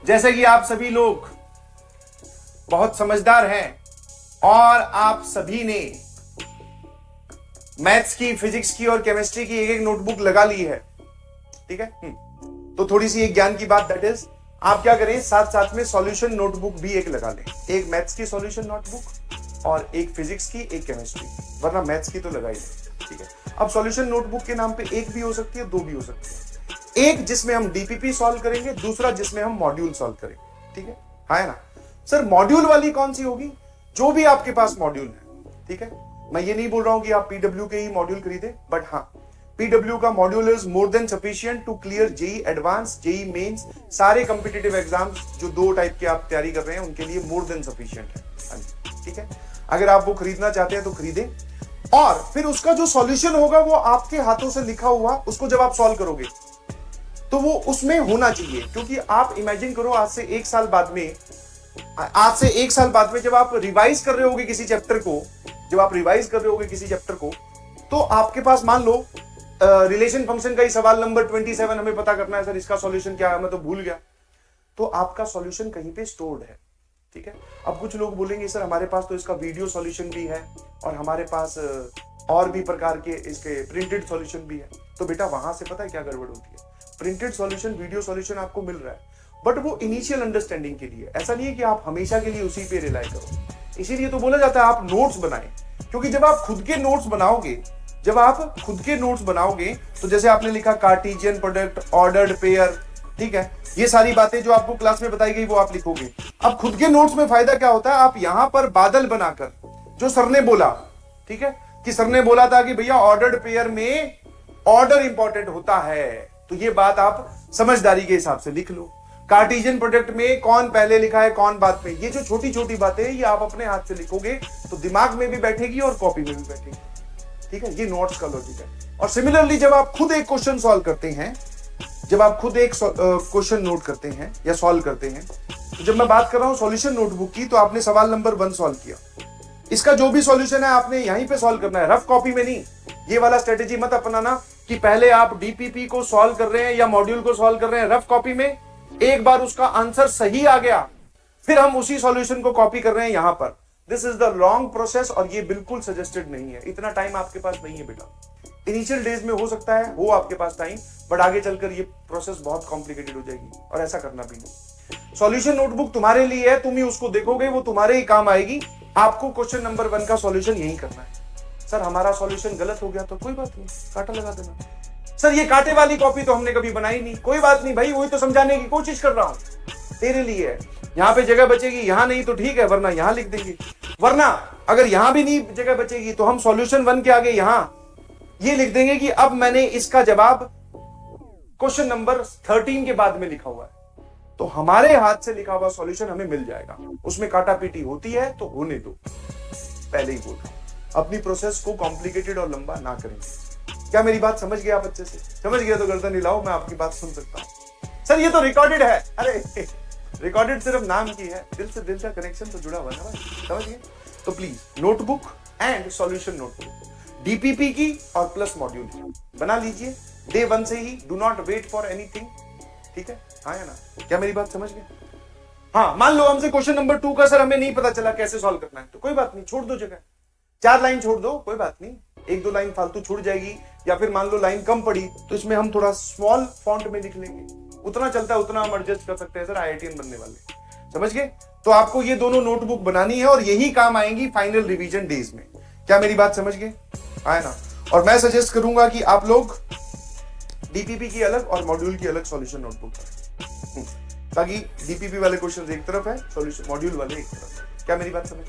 जैसे कि आप सभी लोग बहुत समझदार हैं और आप सभी ने मैथ्स की, फिजिक्स की और केमिस्ट्री की एक एक नोटबुक लगा ली है, ठीक है। तो थोड़ी सी एक ज्ञान की बात, दैट इज आप क्या करें, साथ साथ में सॉल्यूशन नोटबुक भी एक लगा लें। एक मैथ्स की सॉल्यूशन नोटबुक और एक फिजिक्स की, एक केमिस्ट्री, वरना मैथ्स की तो लगाई नहीं, ठीक है। अब सॉल्यूशन नोटबुक के नाम पे एक भी हो सकती है, दो भी हो सकती है। एक जिसमें हम डीपीपी सॉल्व करेंगे, दूसरा जिसमें हम मॉड्यूल सॉल्व करेंगे, ठीक है। हाँ है ना सर, मॉड्यूल वाली कौन सी होगी? जो भी आपके पास मॉड्यूल है, ठीक है। मैं ये नहीं बोल रहा हूं कि आप पीडब्ल्यू के ही मॉड्यूल खरीदे, बट हाँ, पीडब्ल्यू का module is more than sufficient to clear JEE advance, JEE mains, सारे कॉम्पिटिटिव एग्जाम्स जो 2 टाइप के आप तैयारी कर रहे हैं उनके लिए मोर देन सफिशिएंट है। हाँ जी, ठीक है। अगर आप वो खरीदना चाहते हैं तो खरीदें, और फिर उसका जो सॉल्यूशन होगा वो आपके हाथों से लिखा हुआ, उसको जब आप सॉल्व करोगे तो वो उसमें होना चाहिए। क्योंकि आप इमेजिन करो, आज से 1 साल बाद में, जब आप रिवाइज कर रहे होगे किसी चैप्टर को, तो आपके पास मान लो रिलेशन फंक्शन का ही सवाल नंबर 27 हमें पता करना है, सर इसका सॉल्यूशन क्या है, मैं तो भूल गया। तो आपका सॉल्यूशन कहीं पे स्टोर्ड है, ठीक है। अब कुछ लोग बोलेंगे सर हमारे पास तो इसका वीडियो सॉल्यूशन भी है और हमारे पास और भी प्रकार के इसके प्रिंटेड सॉल्यूशन भी है। तो बेटा वहां से पता है क्या गड़बड़ होती है, प्रिंटेड सॉल्यूशन, वीडियो सॉल्यूशन आपको मिल रहा है, बट वो इनिशियल अंडरस्टैंडिंग के लिए, ऐसा नहीं है कि आप हमेशा के लिए उसी पे रिलाई करो। इसीलिए तो बोला जाता है आप नोट्स बनाएं, क्योंकि जब आप खुद के नोट्स बनाओगे, तो जैसे आपने लिखा कार्टेशियन प्रोडक्ट, ऑर्डर्ड पेयर, ठीक है, ये सारी बातें जो आपको क्लास में बताई गई वो आप लिखोगे। अब खुद के नोट्स में फायदा क्या होता है, आप यहां पर बादल बनाकर, जो सर ने बोला, ठीक है, कि सर ने बोला था कि भैया ऑर्डर्ड पेयर में ऑर्डर इंपॉर्टेंट होता है, तो ये बात आप समझदारी के हिसाब से लिख लो। कार्टेशियन प्रोडक्ट में कौन पहले लिखा है, कौन बाद में, ये जो छोटी छोटी बातें हैं ये आप अपने हाथ से लिखोगे तो दिमाग में भी बैठेगी और कॉपी में भी बैठेगी, ठीक है। ये नोट्स का लॉजिक है। और सिमिलरली जब आप खुद एक क्वेश्चन सॉल्व करते हैं, जब आप खुद एक क्वेश्चन नोट करते हैं या सॉल्व करते हैं, तो जब मैं बात कर रहा हूं सॉल्यूशन नोटबुक की, तो आपने सवाल नंबर 1 सॉल्व किया, इसका जो भी सॉल्यूशन है आपने यहीं पे सॉल्व करना है, रफ कॉपी में नहीं। ये वाला स्ट्रेटेजी मत अपनाना कि पहले आप डीपीपी को सॉल्व कर रहे हैं या मॉड्यूल को सॉल्व कर रहे हैं रफ कॉपी में, एक बार उसका आंसर सही आ गया फिर हम उसी सॉल्यूशन को कॉपी कर रहे हैं यहां पर। This is the long process और ये बिल्कुल सजेस्टेड नहीं है, इतना टाइम आपके पास नहीं है बेटा। इनिशियल डेज में हो सकता है हो आपके पास टाइम, बट आगे चलकर ये प्रोसेस बहुत कॉम्प्लिकेटेड हो जाएगी और ऐसा करना भी नहीं। सॉल्यूशन नोटबुक तुम्हारे लिए है, तुम ही उसको देखोगे, वो तुम्हारे ही काम आएगी। आपको क्वेश्चन नंबर 1 का सॉल्यूशन यही करना है। सर हमारा सॉल्यूशन गलत हो गया तो कोई बात नहीं, कांटा लगा देना। सर ये कांटे वाली कॉपी तो हमने कभी बनाई नहीं, कोई बात नहीं भाई, वही तो समझाने की कोशिश कर रहा हूं, तेरे लिए है। यहां पे जगह बचेगी, यहां नहीं तो ठीक है, वरना यहां लिख देंगे। वरना अगर यहां भी नहीं जगह बचेगी तो हम सॉल्यूशन 1 के आगे यहां ये लिख देंगे कि अब मैंने इसका जवाब क्वेश्चन नंबर 13 के बाद में लिखा हुआ है, तो हमारे हाथ से लिखा हुआ सॉल्यूशन हमें मिल जाएगा। उसमें काटा पीटी होती है तो होने दो, पहले ही बोल रहा हूं। अपनी प्रोसेस को कॉम्प्लिकेटेड और लंबा ना करेंगे। क्या मेरी बात समझ गया आप अच्छे से? समझ गया तो गर्दन हिलाओ, मैं आपकी बात सुन सकता हूं। सर ये तो रिकॉर्डेड है, अरे रिकॉर्डेड सिर्फ नाम की है, दिल से दिल का कनेक्शन तो जुड़ा हुआ है ना भाई, समझ गए? तो please notebook and solution notebook DPP की और प्लस मॉड्यूल की बना लीजिए डे 1 से ही, do not wait for anything, ठीक है? हाँ या ना? क्या मेरी बात समझ गए? हाँ, मान लो हमसे क्वेश्चन नंबर 2 का सर हमें नहीं पता चला कैसे सॉल्व करना है, तो कोई बात नहीं, छोड़ दो जगह, 4 लाइन छोड़ दो, कोई बात नहीं, 1-2 लाइन फालतू छूट जाएगी, या फिर मान लो लाइन कम पड़ी तो इसमें हम थोड़ा स्मॉल फॉन्ट में लिख लेंगे, उतना चलता है उतना हम एडजस्ट कर सकते हैं सर, आईआईटीएन बनने वाले, समझ गए? तो आपको ये दोनों नोटबुक बनानी है और यही काम आएंगी फाइनल रिवीजन डेज में। क्या मेरी बात समझ गए? आए ना? और मैं सजेस्ट करूंगा कि आप लोग डीपीपी की अलग और मॉड्यूल की अलग सॉल्यूशन नोटबुक करें, ताकि डीपीपी वाले क्वेश्चन एक तरफ है, सॉल्यूशन मॉड्यूल वाले एक तरफ है। क्या मेरी बात समझ?